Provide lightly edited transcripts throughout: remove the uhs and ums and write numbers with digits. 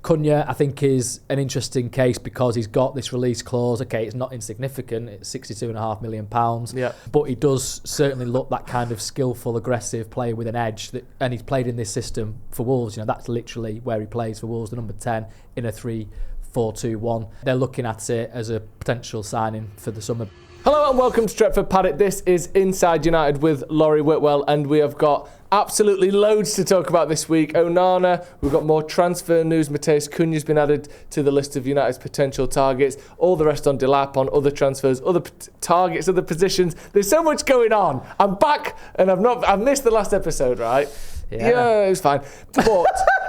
Cunha, I think, is an interesting case because he's got this release clause. Okay, it's not insignificant. It's £62.5 million. Yeah. But he does certainly look that kind of skillful, aggressive player with an edge. And he's played in this system for Wolves. That's literally where he plays for Wolves, the number 10 in a 3-4-2-1. They're looking at it as a potential signing for the summer. Hello and welcome to Stretford Paddock. This is Inside United with Laurie Whitwell, and we have got absolutely loads to talk about this week. Onana, we've got more transfer news. Matheus Cunha has been added to the list of United's potential targets. All the rest on Delap, on other transfers, other targets, other positions. There's so much going on. I'm back, and I've missed the last episode, right? Yeah, it was fine. But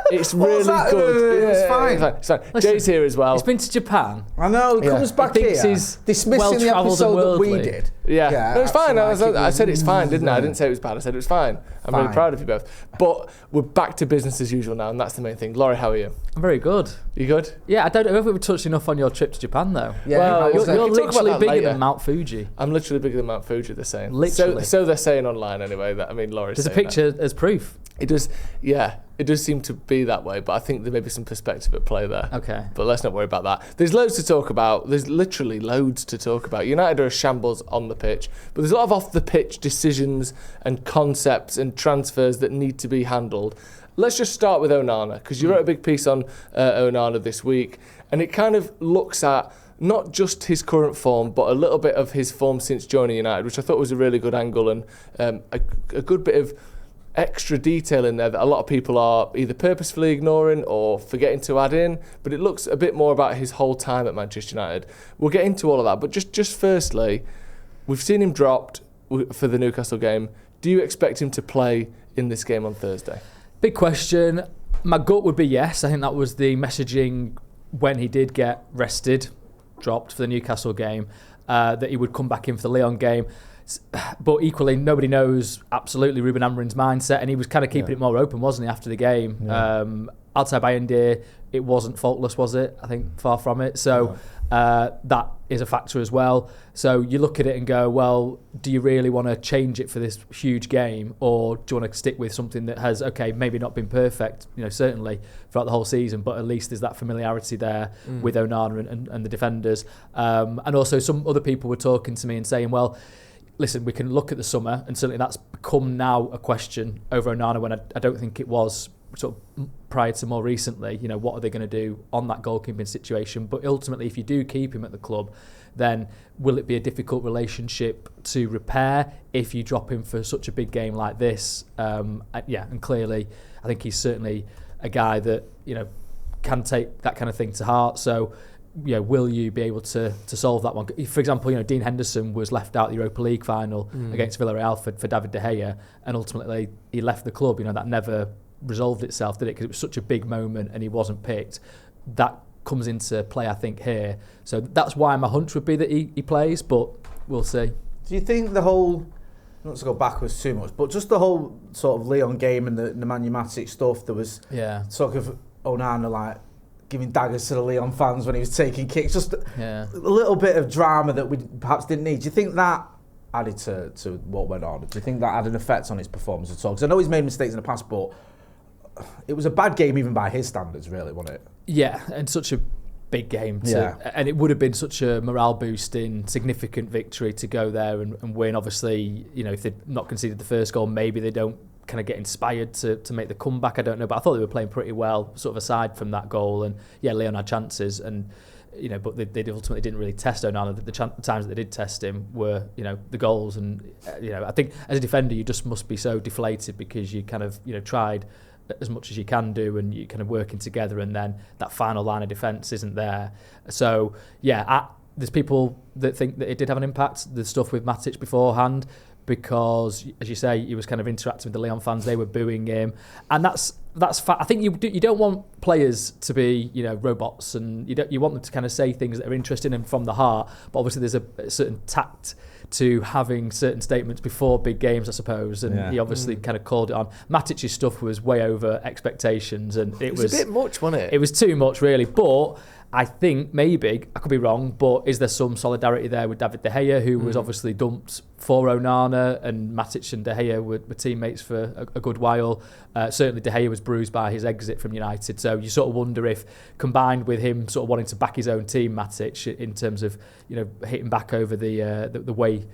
it's really good. It's fine. It's fine. Listen, Jay's here as well. He's been to Japan. I know, he comes back he here, thinks he's dismissing the episode that we did. Yeah, no, it's fine. I said it's fine, didn't I? I didn't say it was bad. I said it was fine. I'm really proud of you both. But we're back to business as usual now, and that's the main thing. Laurie, how are you? I'm very good. You good? Yeah, I don't know if we touched enough on your trip to Japan, though. Yeah, well, you're literally bigger later. than Mount Fuji. I'm literally bigger than Mount Fuji, they're saying. Literally. So they're saying online anyway. Laurie's There's a saying picture that. as proof. It does, yeah. It does seem to be that way, but I think there may be some perspective at play there. Okay. But let's not worry about that. There's loads to talk about. There's literally loads to talk about. United are a shambles on the pitch, but there's a lot of off-the-pitch decisions and concepts and transfers that need to be handled. Let's just start with Onana, because you wrote a big piece on Onana this week, and it kind of looks at not just his current form, but a little bit of his form since joining United, which I thought was a really good angle and a good bit of extra detail in there that a lot of people are either purposefully ignoring or forgetting to add in, but it looks a bit more about his whole time at Manchester United. We'll get into all of that, but just firstly, we've seen him dropped for the Newcastle game. Do you expect him to play in this game on Thursday? Big question. My gut would be yes. I think that was the messaging when he did get rested, dropped for the Newcastle game, that he would come back in for the Lyon game. But equally, nobody knows absolutely Ruben Amorim's mindset, and he was kind of keeping it more open, wasn't he, after the game? Yeah. Outside Bayern, it wasn't faultless, was it? I think far from it. So that is a factor as well. So you look at it and go, well, do you really want to change it for this huge game, or do you want to stick with something that has, okay, maybe not been perfect, certainly throughout the whole season, but at least there's that familiarity there with Onana and the defenders. And also some other people were talking to me and saying, well, listen, we can look at the summer, and certainly that's become now a question over Onana when I don't think it was sort of prior to more recently. What are they going to do on that goalkeeping situation? But ultimately, if you do keep him at the club, then will it be a difficult relationship to repair if you drop him for such a big game like this? And clearly, I think he's certainly a guy that can take that kind of thing to heart. So, will you be able to solve that one? For example, Dean Henderson was left out the Europa League final against Villarreal for David De Gea, and ultimately he left the club. That never resolved itself, did it? Because it was such a big moment and he wasn't picked. That comes into play, I think, here. So that's why my hunch would be that he plays, but we'll see. Do you think the whole, not to go backwards too much, but just the whole sort of Lyon game and the Nemanja Matic stuff, there was sort of Onana like giving daggers to the Lyon fans when he was taking kicks, just a little bit of drama that we perhaps didn't need. Do you think that added to what went on? Do you think that had an effect on his performance at all? Because I know he's made mistakes in the past, but it was a bad game even by his standards, really, wasn't it? Yeah, and such a big game. And it would have been such a morale-boosting, significant victory to go there and win. Obviously, if they'd not conceded the first goal, maybe they don't kind of get inspired to make the comeback. I don't know, but I thought they were playing pretty well, sort of aside from that goal. And Lyon had chances, and but they ultimately didn't really test Onana. The times that they did test him were, the goals. And I think as a defender, you just must be so deflated because you kind of tried as much as you can do, and you're kind of working together, and then that final line of defence isn't there. So there's people that think that it did have an impact, the stuff with Matic beforehand, because as you say, he was kind of interacting with the Lyon fans. They were booing him, and that's I think you don't want players to be robots, and you want them to kind of say things that are interesting and from the heart. But obviously there's a certain tact to having certain statements before big games, I suppose, and he obviously kind of called it on. Matic's stuff was way over expectations, and it was a bit much, wasn't it? It was too much, really. But I think maybe, I could be wrong, but is there some solidarity there with David De Gea, who was obviously dumped for Onana, and Matic and De Gea were teammates for a good while. Certainly De Gea was bruised by his exit from United, so you sort of wonder if, combined with him sort of wanting to back his own team, Matic, in terms of, you know, hitting back over the way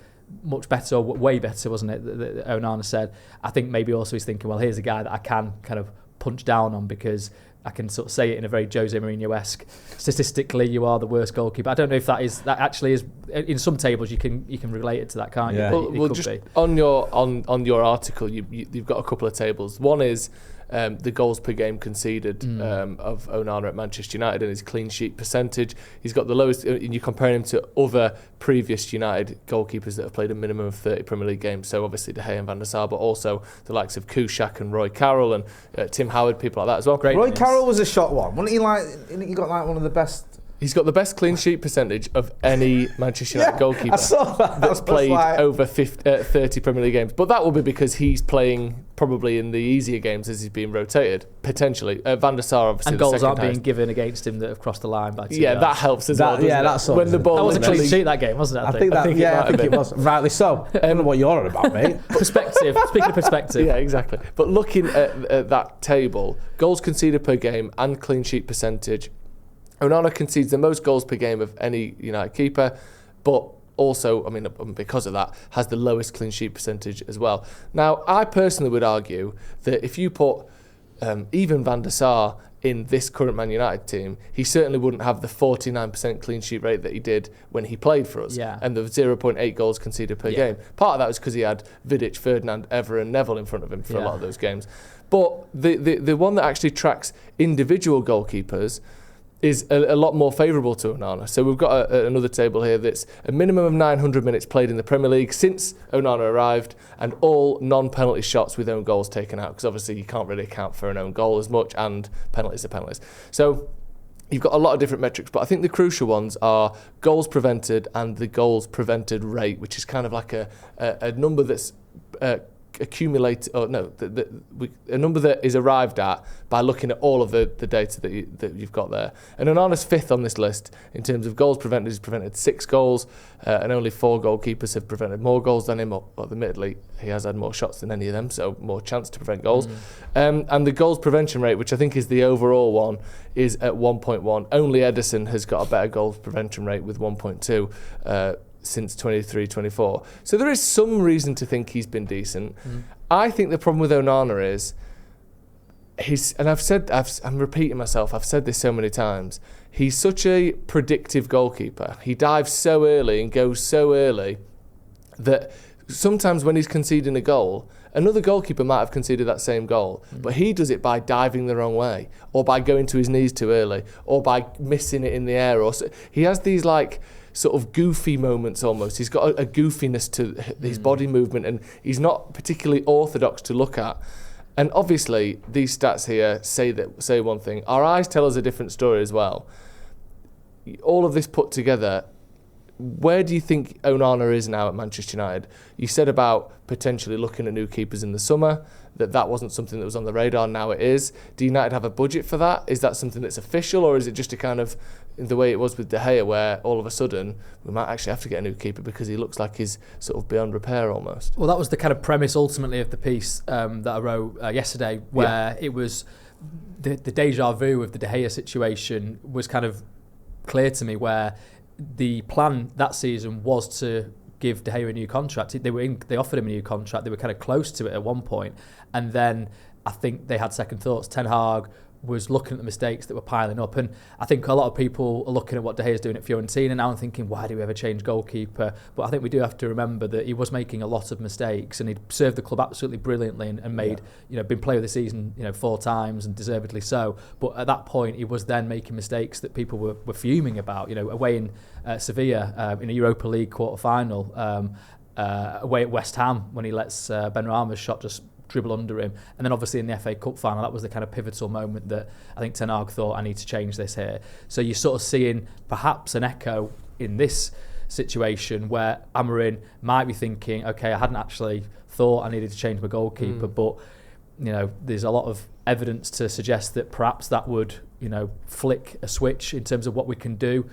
much better, or way better, wasn't it, that Onana said. I think maybe also he's thinking, well, here's a guy that I can kind of punch down on, because I can sort of say it in a very Jose Mourinho-esque. Statistically, you are the worst goalkeeper. I don't know if that actually is. In some tables, you can relate it to that, can't you? Well, just be. On your article, you've got a couple of tables. One is the goals per game conceded of Onana at Manchester United and his clean sheet percentage. He's got the lowest, and you compare him to other previous United goalkeepers that have played a minimum of 30 Premier League games. So obviously De Gea and Van der Sar, but also the likes of Cunha and Roy Carroll and Tim Howard, people like that as well. Great Roy Carroll was a shot one. Wasn't he got like one of the best? He's got the best clean sheet percentage of any Manchester United goalkeeper. I saw that. That's played over 30 Premier League games. But that will be because he's playing probably in the easier games as he's being rotated, potentially. Van der Sar, obviously, and goals aren't being given against him that have crossed the line by 2 yards. That helps as well. Yeah, that's when the ball. That was a clean sheet, that game, wasn't it? I think it was. Rightly so. I don't know what you're on about, mate. Perspective. Speaking of perspective. Yeah, exactly. But looking at that table, goals conceded per game and clean sheet percentage, Onana concedes the most goals per game of any United keeper, but also, I mean, because of that, has the lowest clean sheet percentage as well. Now, I personally would argue that if you put even Van der Sar in this current Man United team, he certainly wouldn't have the 49% clean sheet rate that he did when he played for us, and the 0.8 goals conceded per game. Part of that was because he had Vidic, Ferdinand, Evra and Neville in front of him for a lot of those games. But the one that actually tracks individual goalkeepers is a lot more favourable to Onana. So we've got another table here that's a minimum of 900 minutes played in the Premier League since Onana arrived, and all non-penalty shots with own goals taken out, because obviously you can't really account for an own goal as much, and penalties are penalties. So you've got a lot of different metrics, but I think the crucial ones are goals prevented and the goals prevented rate, which is kind of like a number that's accumulate, or no, a number that is arrived at by looking at all of the data that you've got there. And Onana's fifth on this list in terms of goals prevented. He's prevented 6 goals, and only 4 goalkeepers have prevented more goals than him. Well, admittedly, he has had more shots than any of them, so more chance to prevent goals. And the goals prevention rate, which I think is the overall one, is at 1.1. Only Ederson has got a better goals prevention rate with 1.2. Since 23-24. So there is some reason to think he's been decent. I think the problem with Onana is I'm repeating myself, I've said this so many times, he's such a predictive goalkeeper. He dives so early and goes so early that sometimes when he's conceding a goal, another goalkeeper might have conceded that same goal, but he does it by diving the wrong way, or by going to his knees too early, or by missing it in the air. Or so, he has these like sort of goofy moments almost. He's got a goofiness to his body movement, and he's not particularly orthodox to look at. And obviously, these stats here say one thing. Our eyes tell us a different story as well. All of this put together, where do you think Onana is now at Manchester United? You said about potentially looking at new keepers in the summer, that wasn't something that was on the radar. Now it is. Do United have a budget for that? Is that something that's official, or is it just a kind of the way it was with De Gea, where all of a sudden we might actually have to get a new keeper because he looks like he's sort of beyond repair almost? Well, that was the kind of premise ultimately of the piece that I wrote yesterday, where it was the deja vu of the De Gea situation was kind of clear to me, where the plan that season was to give De Gea a new contract. They offered him a new contract. They were kind of close to it at one point, and then I think they had second thoughts. Ten Hag was looking at the mistakes that were piling up, and I think a lot of people are looking at what De Gea is doing at Fiorentina now and thinking, why do we ever change goalkeeper? But I think we do have to remember that he was making a lot of mistakes, and he'd served the club absolutely brilliantly and made, been player of the season 4 times, and deservedly so. But at that point, he was then making mistakes that people were fuming about. Away in Sevilla in a Europa League quarter-final, away at West Ham when he lets Benrahma's shot just dribble under him, and then obviously in the FA Cup final, that was the kind of pivotal moment that I think Ten Hag thought, I need to change this here. So you're sort of seeing perhaps an echo in this situation where Amorim might be thinking, okay, I hadn't actually thought I needed to change my goalkeeper, but there's a lot of evidence to suggest that perhaps that would, flick a switch in terms of what we can do.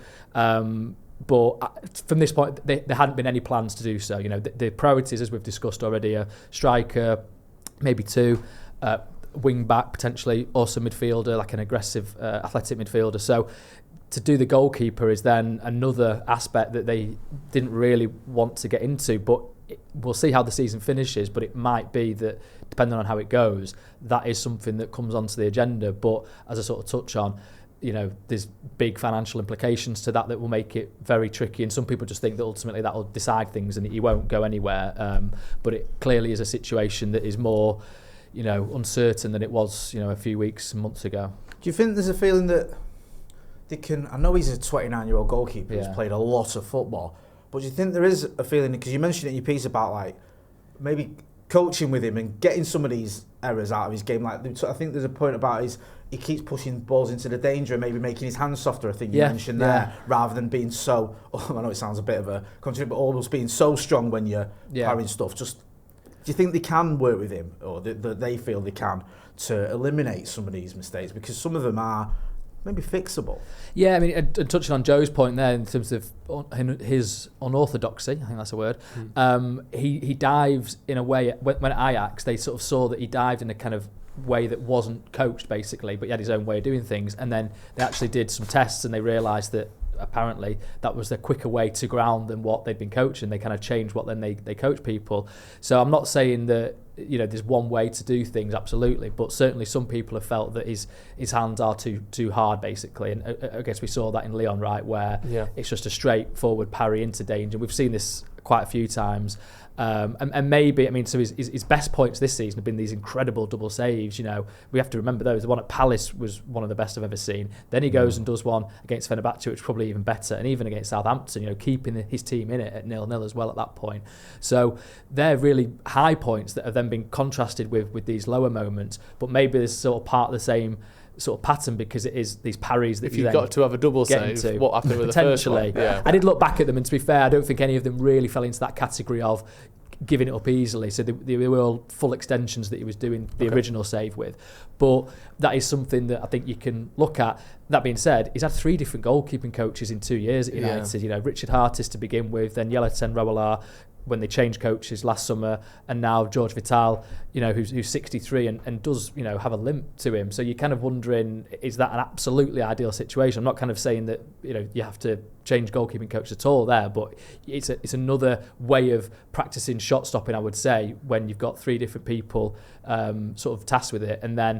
But from this point, there hadn't been any plans to do so. The priorities, as we've discussed already, are striker, maybe 2, wing back potentially, also midfielder, like an aggressive, athletic midfielder. So to do the goalkeeper is then another aspect that they didn't really want to get into. But we'll see how the season finishes. But it might be that, depending on how it goes, that is something that comes onto the agenda. But as I sort of touch on, there's big financial implications to that will make it very tricky. And some people just think that ultimately that will decide things and that you won't go anywhere. But it clearly is a situation that is more, uncertain than it was, a few weeks and months ago. Do you think there's a feeling that they can? I know he's a 29-year-old goalkeeper who's played a lot of football, but do you think there is a feeling, because you mentioned it in your piece about like maybe coaching with him and getting some of these errors out of his game? Like, I think there's a point about he keeps pushing balls into the danger and maybe making his hands softer, I think you mentioned there, rather than being so, I know it sounds a bit of a contradiction, but almost being so strong when you're parrying stuff. Just, do you think they can work with him, or that they feel they can, to eliminate some of these mistakes? Because some of them are maybe fixable. Yeah, I mean, and touching on Joe's point there in terms of his unorthodoxy, I think that's a word. He dives in a way, when at Ajax, they sort of saw that he dived in a kind of way that wasn't coached, basically, but he had his own way of doing things. And then they actually did some tests and they realised that apparently that was the quicker way to ground than what they'd been coaching. They kind of changed what then they coach people. So I'm not saying that there's one way to do things, absolutely, but certainly some people have felt that his hands are too hard, basically. And I guess we saw that in Lyon, right, where it's just a straightforward parry into danger. We've seen this quite a few times. And maybe, I mean, so his best points this season have been these incredible double saves. We have to remember those. The one at Palace was one of the best I've ever seen. Then he goes and does one against Fenerbahce, which is probably even better, and even against Southampton, keeping his team in it at 0-0 as well at that point. So they're really high points that have then been contrasted with these lower moments. But maybe there's sort of part of the same sort of pattern, because it is these parries that if you've got to have a double save into. What happened with the first one? I did look back at them, and to be fair, I don't think any of them really fell into that category of giving it up easily. So they were all full extensions that he was doing the original save with. But that is something that I think you can look at. That being said, he's had 3 different goalkeeping coaches in 2 years at United. Richard Hartis to begin with, then Yelatan Rawala when they changed coaches last summer, and now George Vital, who's 63 and does, have a limp to him. So you're kind of wondering, is that an absolutely ideal situation? I'm not kind of saying that, you have to change goalkeeping coach at all there, but it's another way of practicing shot stopping, I would say, when you've got 3 different people sort of tasked with it. And then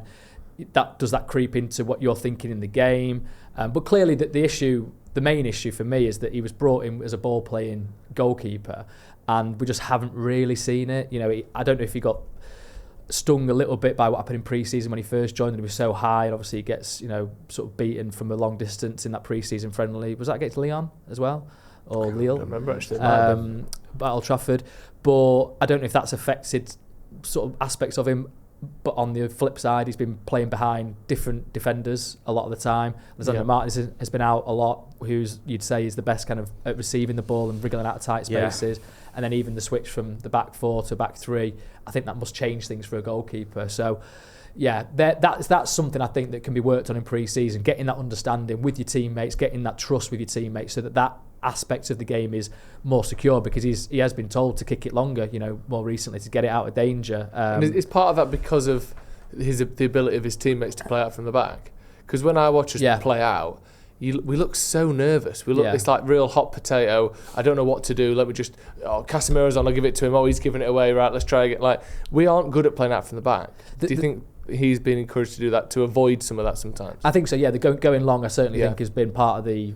does that creep into what you're thinking in the game? But clearly the main issue for me is that he was brought in as a ball playing goalkeeper, and we just haven't really seen it. I don't know if he got stung a little bit by what happened in pre-season when he first joined, and he was so high, and obviously he gets sort of beaten from a long distance in that pre-season friendly. Was that against Lyon as well, or Lille? I don't remember actually. At Old Trafford, but I don't know if that's affected sort of aspects of him. But on the flip side, he's been playing behind different defenders a lot of the time. Lisandro Martinez has been out a lot, who's you'd say is the best kind of at receiving the ball and wriggling out of tight spaces. And then even the switch from the back 4 to back 3, I think that must change things for a goalkeeper. So that's something I think that can be worked on in pre-season, getting that understanding with your teammates, getting that trust with your teammates, so that aspect of the game is more secure, because he has been told to kick it longer, more recently, to get it out of danger. And is part of that because of the ability of his teammates to play out from the back? Because when I watch us play out, we look so nervous. We look it's like real hot potato. I don't know what to do. Let me just Casemiro's on. I'll give it to him. Oh, he's giving it away. Right, let's try again. Like, we aren't good at playing out from the back. Do you think he's been encouraged to do that to avoid some of that sometimes? I think so. Yeah, the going long, I certainly think has been part of the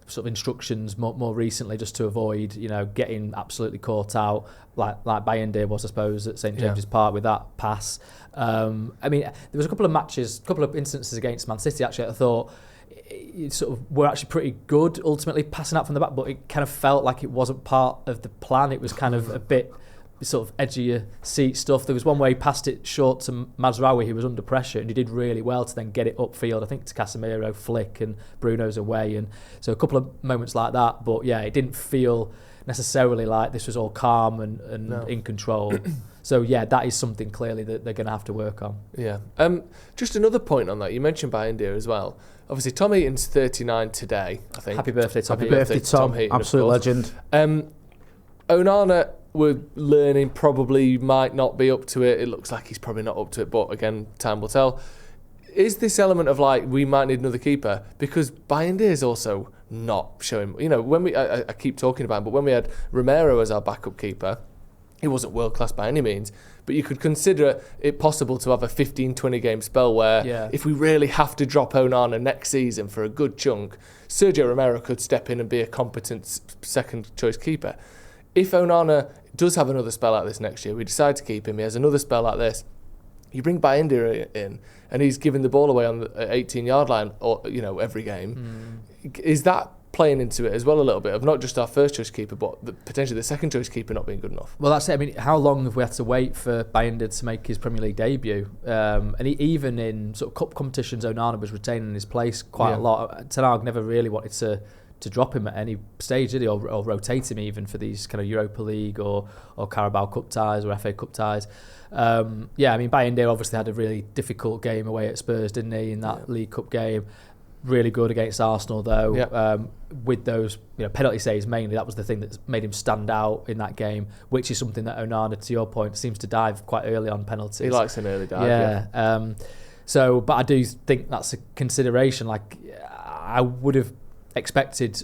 sort of instructions more recently, just to avoid getting absolutely caught out like Bayende was, I suppose, at St James's Park with that pass. I mean, there was a couple of instances against Man City actually I thought it sort of were actually pretty good ultimately passing out from the back, but it kind of felt like it wasn't part of the plan. It was kind of a bit sort of edge of your seat stuff. There was one where he passed it short to Mazraoui, who was under pressure, and he did really well to then get it upfield. I think to Casemiro, flick, and Bruno's away, and so a couple of moments like that. But yeah, it didn't feel necessarily like this was all calm and in control. So yeah, that is something clearly that they're going to have to work on. Yeah. Just another point on that. You mentioned Bayindir as well. Obviously, Tom Heaton's 39 today, I think. Happy birthday, Tom. Happy birthday, Tom. Heaton, absolute legend. Onana, we're learning, probably might not be up to it. It looks like he's probably not up to it, but again, time will tell. Is this element of like, we might need another keeper? Because Bayindir is also not showing, when I keep talking about him, but when we had Romero as our backup keeper, he wasn't world class by any means, but you could consider it possible to have a 15-20 game spell where if we really have to drop Onana next season for a good chunk, Sergio Romero could step in and be a competent second choice keeper. If Onana does have another spell like this next year, we decide to keep him, he has another spell like this, you bring Bayindir in and he's giving the ball away on the 18-yard line every game. Is that playing into it as well a little bit of not just our first choice keeper but potentially the second choice keeper not being good enough? Well, that's it. I mean, how long have we had to wait for Bayindir to make his Premier League debut? And even in sort of cup competitions, Onana was retaining his place quite a lot. Ten Hag never really wanted to drop him at any stage, did he? Or rotate him even for these kind of Europa League or Carabao Cup ties or FA Cup ties. I mean, Bayindir obviously had a really difficult game away at Spurs, didn't he, in that League Cup game? Really good against Arsenal, though. With those penalty saves mainly, that was the thing that made him stand out in that game, which is something that Onana, to your point, seems to dive quite early on penalties. He likes an early dive, but I do think that's a consideration. Like, I would have expected,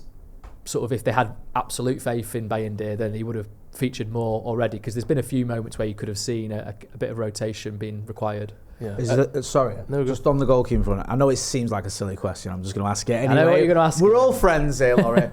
sort of, if they had absolute faith in Bayindir, then he would have featured more already, because there's been a few moments where you could have seen a bit of rotation being required. Yeah. Just on the goalkeeping front, I know it seems like a silly question, I'm just going to ask it anyway. I know what you're going to ask. We're all friends here, Laurie.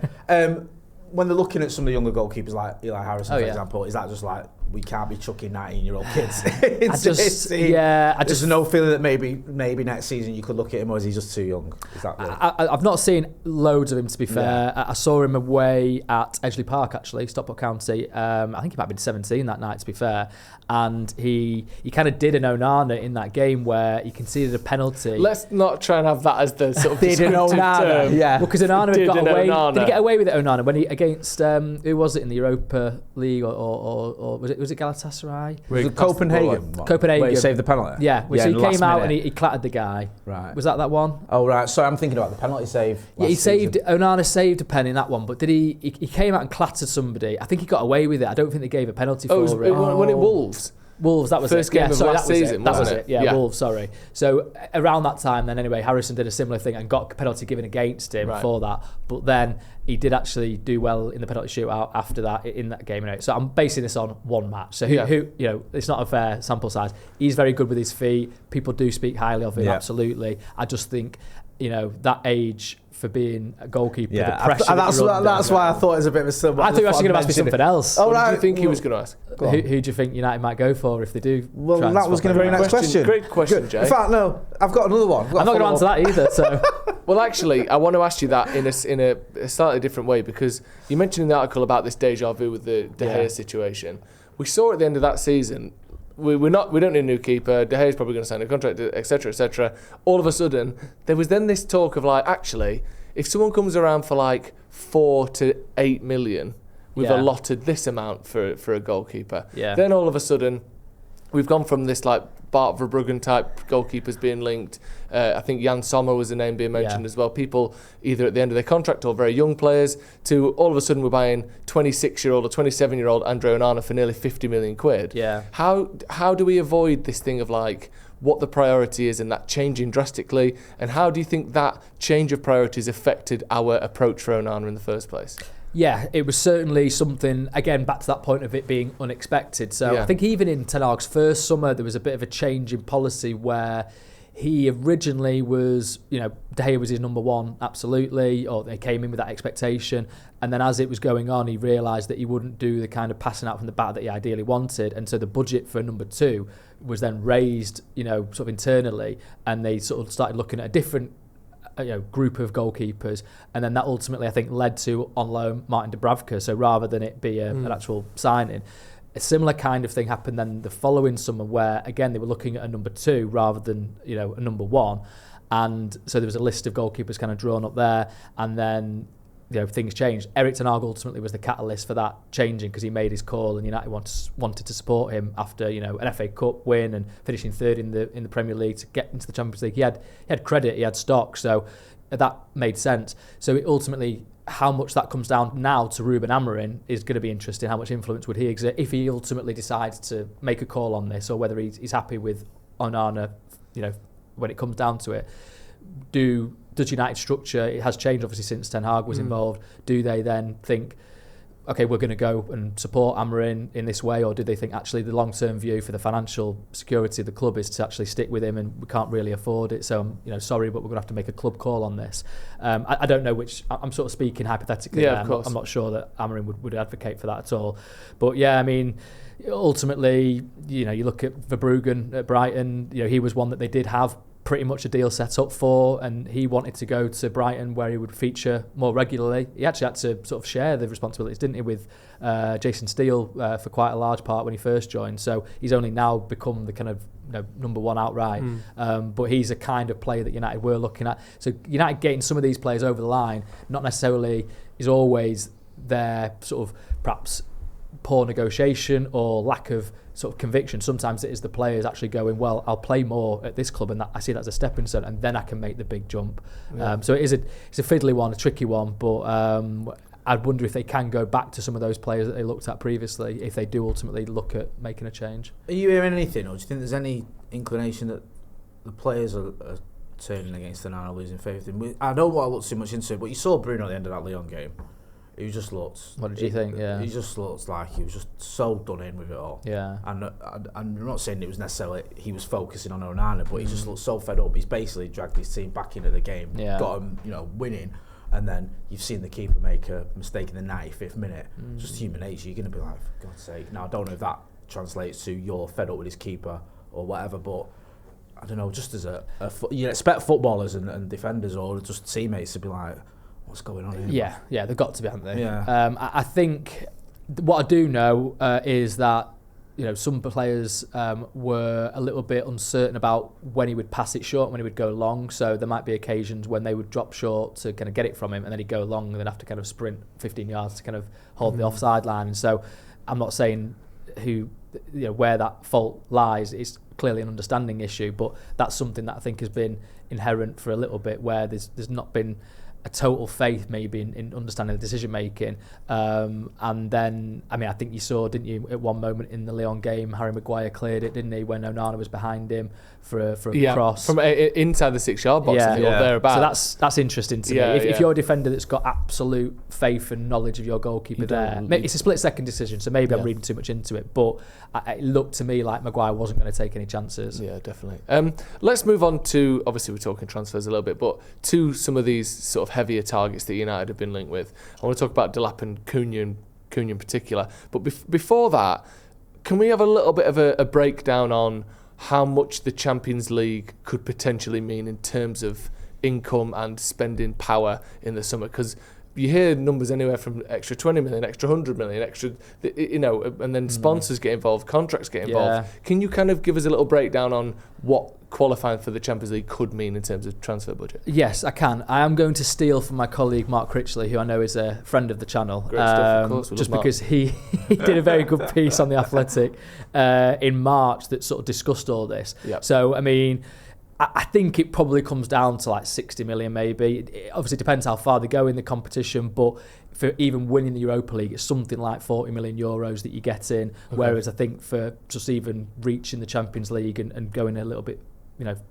When they're looking at some of the younger goalkeepers like Eli Harrison, for example, is that just like, we can't be chucking 19-year-old kids? There's no feeling that maybe next season you could look at him, or is he just too young? Is that I've not seen loads of him, to be fair. I saw him away at Edgeley Park, actually, Stockport County. I think he might have been 17 that night, to be fair. And he kind of did an Onana in that game where he conceded a penalty. Let's not try and have that as the sort of did an Onana term. Well, because Onana had got away. Did he get away with it, Onana, when he against who was it in the Europa League, or was it Galatasaray? Was it Copenhagen? Copenhagen. Where he saved the penalty? Yeah, so he came out and he clattered the guy. Right. Was that one? Oh, right. Sorry, I'm thinking about the penalty save. Onana saved a pen in that one, but did he came out and clattered somebody. I think he got away with it. I don't think they gave a penalty for it. When it Wolves? Wolves, that was first game of last season, that was it. Yeah, Wolves, sorry. So around that time then anyway, Harrison did a similar thing and got a penalty given against him for that. But then he did actually do well in the penalty shootout after that in that game. So I'm basing this on one match. So who it's not a fair sample size. He's very good with his feet. People do speak highly of him, absolutely. I just think, that age for being a goalkeeper, the pressure that's why I thought it was a bit of a similar. I thought you were actually going to ask me something else. Oh, right. What do you think he was going to ask? Who do you think United might go for if they do? Well, that was going to be the next question. Great question, Jay. In fact, no, I've got another one. I'm not going to answer that either. So, well, actually, I want to ask you that in a slightly different way, because you mentioned in the article about this deja vu with the De Gea situation. We saw at the end of that season. We don't need a new keeper. De Gea's probably going to sign a contract, etc., etc. All of a sudden, there was then this talk of like, actually, if someone comes around for like 4 to 8 million, we've allotted this amount for a goalkeeper. Yeah. Then all of a sudden, we've gone from this like Bart Verbruggen type goalkeepers being linked. I think Jan Sommer was the name being mentioned as well. People either at the end of their contract or very young players, to all of a sudden we're buying 26-year-old or 27-year-old Andre Onana for nearly 50 million quid. Yeah. How do we avoid this thing of like what the priority is and that changing drastically? And how do you think that change of priorities affected our approach for Onana in the first place? Yeah, it was certainly something, again, back to that point of it being unexpected. So I think even in Ten Hag's first summer, there was a bit of a change in policy where he originally was, De Gea was his number one, absolutely, or they came in with that expectation. And then as it was going on, he realised that he wouldn't do the kind of passing out from the back that he ideally wanted. And so the budget for number two was then raised, sort of internally. And they sort of started looking at a different group of goalkeepers, and then that ultimately I think led to on loan Martin Dubravka. So rather than it be an actual signing, A similar kind of thing happened then the following summer, where again they were looking at a number 2 rather than a number 1, and so there was a list of goalkeepers kind of drawn up there, and then things changed. Eric Ten Hag ultimately was the catalyst for that changing, because he made his call and United wanted to support him after an FA Cup win and finishing 3rd in the Premier League to get into the Champions League. He had credit, he had stock, so that made sense. So it ultimately, how much that comes down now to Ruben Amorim is going to be interesting. How much influence would he exert if he ultimately decides to make a call on this, or whether he's happy with Onana, when it comes down to it. Does United structure, it has changed obviously since Ten Hag was involved, do they then think, okay, we're going to go and support Amorim in this way, or do they think actually the long-term view for the financial security of the club is to actually stick with him and we can't really afford it, so sorry, but we're going to have to make a club call on this. I don't know which, I'm sort of speaking hypothetically. Yeah, of course. I'm not sure that Amorim would advocate for that at all, but yeah, I mean, ultimately, you look at Verbruggen at Brighton, he was one that they did have pretty much a deal set up for, and he wanted to go to Brighton where he would feature more regularly. He actually had to sort of share the responsibilities, didn't he, with Jason Steele for quite a large part when he first joined. So he's only now become the kind of number 1 outright. But he's a kind of player that United were looking at. So United getting some of these players over the line, not necessarily is always their sort of perhaps poor negotiation or lack of sort of conviction. Sometimes it is the players actually going, well, I'll play more at this club, and I see that as a stepping stone, and then I can make the big jump. Yeah. So it's a fiddly one, a tricky one, but I'd wonder if they can go back to some of those players that they looked at previously, if they do ultimately look at making a change. Are you hearing anything, or do you think there's any inclination that the players are turning against Onana, losing faith in him? I don't want to look too much into it, but you saw Bruno at the end of that Lyon game. He just looked... What did you think? Yeah. He just looked like he was just so done in with it all. Yeah. And I'm not saying it was necessarily he was focusing on Onana, but he just looked so fed up. He's basically dragged his team back into the game, got him, winning, and then you've seen the keeper make a mistake in the 95th minute. Just human nature. You're going to be like, for God's sake. Now, I don't know if that translates to you're fed up with his keeper or whatever, but I don't know, just as you expect footballers and defenders or just teammates to be like, what's going on here? Yeah, they've got to be, haven't they? Yeah. I think what I do know is that some players were a little bit uncertain about when he would pass it short, when he would go long. So there might be occasions when they would drop short to kind of get it from him, and then he'd go long and then have to kind of sprint 15 yards to kind of hold the offside line. And so I'm not saying where that fault lies. It's clearly an understanding issue, but that's something that I think has been inherent for a little bit, where there's not been a total faith maybe in understanding the decision making, and then I think you saw, didn't you, at one moment in the Lyon game, Harry Maguire cleared it, didn't he, when Onana was behind him for a cross from inside the 6-yard box, I think, or thereabouts. So that's interesting to me. If you're a defender that's got absolute faith and knowledge of your goalkeeper there, it's a split-second decision, so maybe I'm reading too much into it, but it looked to me like Maguire wasn't going to take any chances. Yeah, definitely. Let's move on to, obviously we're talking transfers a little bit, but to some of these sort of heavier targets that United have been linked with. I want to talk about Delap and Cunha in particular, but before that, can we have a little bit of a breakdown on how much the Champions League could potentially mean in terms of income and spending power in the summer? Because you hear numbers anywhere from extra 20 million, extra 100 million, extra, and then sponsors get involved, contracts get involved. Can you kind of give us a little breakdown on what qualifying for the Champions League could mean in terms of transfer budget? Yes, I can. I am going to steal from my colleague Mark Critchley, who I know is a friend of the channel. Great stuff, of course. Just because he did a very good piece on The Athletic in March that sort of discussed all this. Yep. So, I think it probably comes down to like 60 million maybe. It obviously depends how far they go in the competition, but for even winning the Europa League, it's something like 40 million euros that you get in. Okay. Whereas I think for just even reaching the Champions League and going a little bit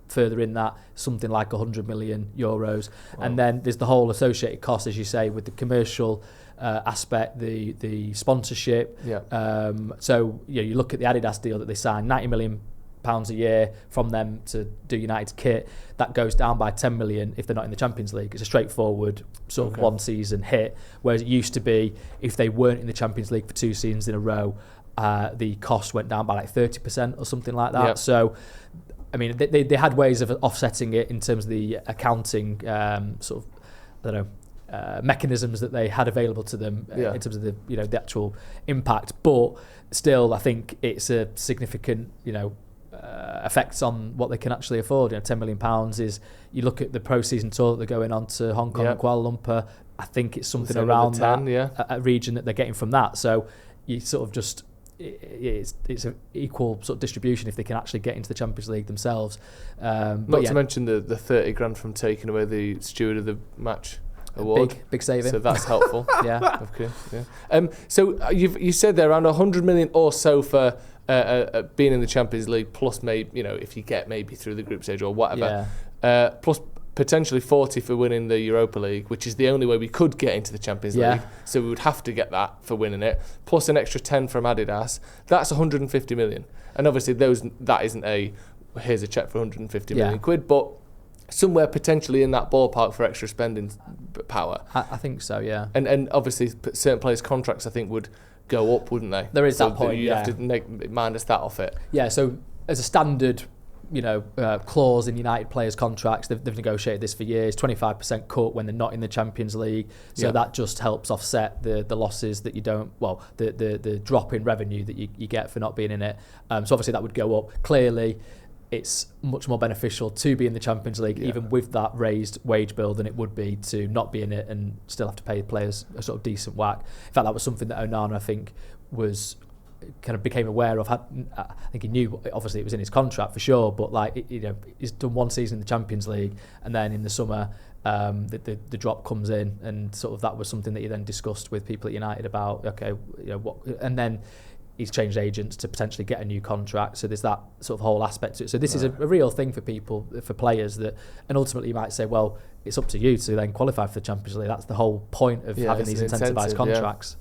further in that, something like 100 million euros. Wow. And then there's the whole associated cost, as you say, with the commercial aspect, the sponsorship. Yeah. So you look at the Adidas deal that they signed, £90 million a year from them to do United's kit. That goes down by 10 million if they're not in the Champions League. It's a straightforward sort of one season hit, whereas it used to be if they weren't in the Champions League for 2 seasons in a row, the cost went down by like 30% or something like that. Yep. So they had ways of offsetting it in terms of the accounting sort of, I don't know, mechanisms that they had available to them in terms of the actual impact. But still, I think it's a significant effects on what they can actually afford. £10 million is, you look at the pro season tour that they're going on to Hong Kong and Kuala Lumpur, I think it's something around 10, a region that they're getting from that. So you sort of just, it's an equal sort of distribution if they can actually get into the Champions League themselves. Not to mention the 30 grand from taking away the steward of the match award. Big saving. So that's helpful. Yeah. Okay. Yeah. So you said there around 100 million or so for being in the Champions League, plus maybe if you get maybe through the group stage or whatever, plus potentially 40 for winning the Europa League, which is the only way we could get into the Champions League. So we would have to get that for winning it, plus an extra 10 from Adidas. That's 150 million. And obviously that isn't here's a cheque for 150 million quid, but somewhere potentially in that ballpark for extra spending power. I think so, yeah. And obviously certain players' contracts I think would go up, wouldn't they? There is that point, you have to minus that off it. Yeah, so as a standard clause in United players' contracts, they've negotiated this for years, 25% cut when they're not in the Champions League. So that just helps offset the losses that you don't, the drop in revenue that you get for not being in it. So obviously that would go up. Clearly, it's much more beneficial to be in the Champions League, even with that raised wage bill, than it would be to not be in it and still have to pay players a sort of decent whack. In fact, that was something that Onana, I think, became aware of. I think he knew, obviously it was in his contract for sure, but he's done one season in the Champions League, and then in the summer the drop comes in, and sort of that was something that he then discussed with people at United about, and then he's changed agents to potentially get a new contract. So there's that sort of whole aspect to it. So this is a real thing for people, for players, and ultimately you might say, well, it's up to you to then qualify for the Champions League. That's the whole point of having these incentivised contracts.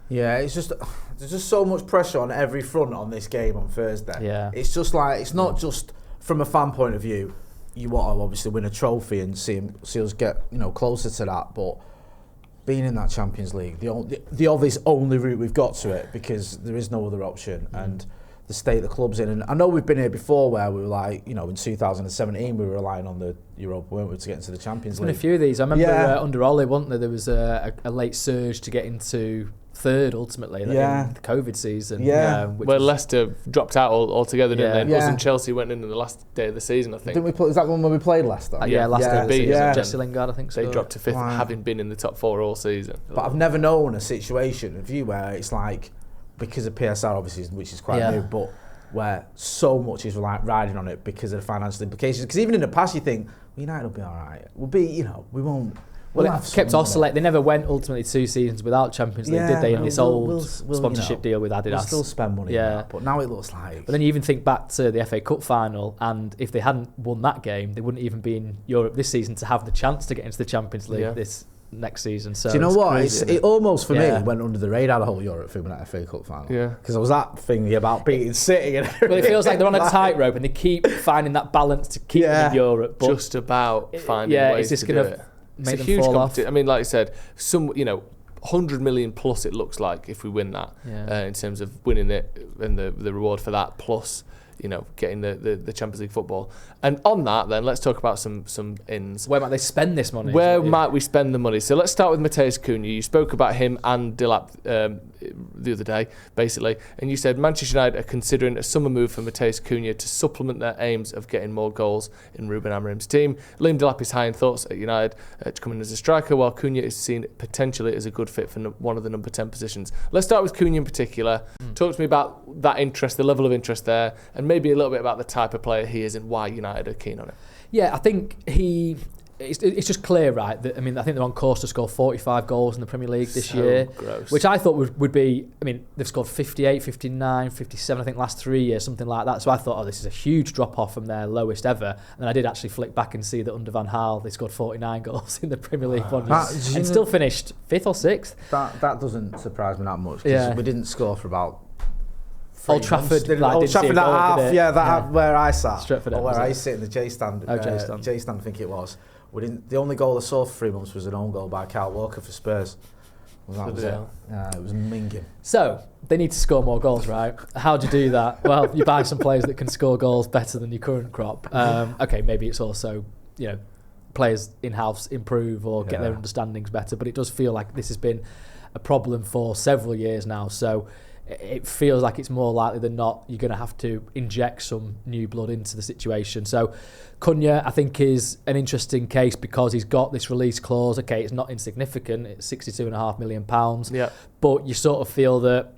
Yeah, it's just, there's just so much pressure on every front on this game on Thursday. Yeah. It's just like, it's not just from a fan point of view, you want to obviously win a trophy and see us get closer to that, but being in that Champions League, the obvious only route we've got to it, because there is no other option, and the state the club's in. And I know we've been here before where we were like, in 2017 we were relying on the Europa, weren't we, to get into the Champions League. There's been a few of these. I remember under Ole, wasn't there? There was a late surge to get into third ultimately in the COVID season. Where Leicester dropped out altogether, didn't they? And us and Chelsea went in the last day of the season, I think. Didn't we play, is that one when we played Leicester? Last day of the season. Yeah. Jesse Lingard, I think so. They dropped to fifth, having been in the top four all season. But I've never known a situation of you where it's like, because of PSR obviously, which is quite new, but where so much is riding on it because of the financial implications. Because even in the past you think, United will be all right. We'll be, we won't. Well, it kept oscillating. They never went ultimately 2 seasons without Champions League, did they? In this old sponsorship deal with Adidas. We'll still spend money on that, but now it looks like... But then you even think back to the FA Cup final, and if they hadn't won that game, they wouldn't even be in Europe this season to have the chance to get into the Champions League this next season. So do you know what? Crazy, it almost, for me, went under the radar, the whole Europe thing with that FA Cup final. Yeah. Because there was that thing about beating City and everything. Well, it feels like they're on a tightrope and they keep finding that balance to keep them in Europe. But just about finding ways to do it. Make it's a them huge fall competition. off. I mean, like I said, 100 million plus it looks like if we win that, in terms of winning it and the reward for that, plus getting the Champions League football. And on that, then let's talk about some ins. Where might they spend this money? Where might we spend the money? So let's start with Matheus Cunha. You spoke about him and Delap the other day, basically, and you said Manchester United are considering a summer move for Matheus Cunha to supplement their aims of getting more goals in Ruben Amorim's team. Liam Delap is high in thoughts at United to come in as a striker, while Cunha is seen potentially as a good fit for one of the number 10 positions. Let's start with Cunha in particular. Talk to me about that interest, the level of interest there, and maybe a little bit about the type of player he is and why United are keen on it. Yeah, I think it's just clear, right? That, I think they're on course to score 45 goals in the Premier League this year. Gross. Which I thought would be, they've scored 58, 59, 57, I think last 3 years, something like that. So I thought, this is a huge drop-off from their lowest ever. And I did actually flick back and see that under Van Gaal, they scored 49 goals in the Premier League and still finished 5th or 6th. That doesn't surprise me that much, because we didn't score for about... Old Trafford, Old Trafford, that half where I sat, Stretford, or where I sit in the J stand. J stand, I think it was. The only goal I saw for 3 months was an own goal by Kyle Walker for Spurs. That was it. Yeah, it was minging. So they need to score more goals, right? How do you do that? Well, you buy some players that can score goals better than your current crop. Okay, maybe it's also players in-house improve or get their understandings better, but it does feel like this has been a problem for several years now. So it feels like it's more likely than not you're going to have to inject some new blood into the situation. So Cunha, I think, is an interesting case because he's got this release clause. Okay, it's not insignificant. It's £62.5 million. Yeah. But you sort of feel that,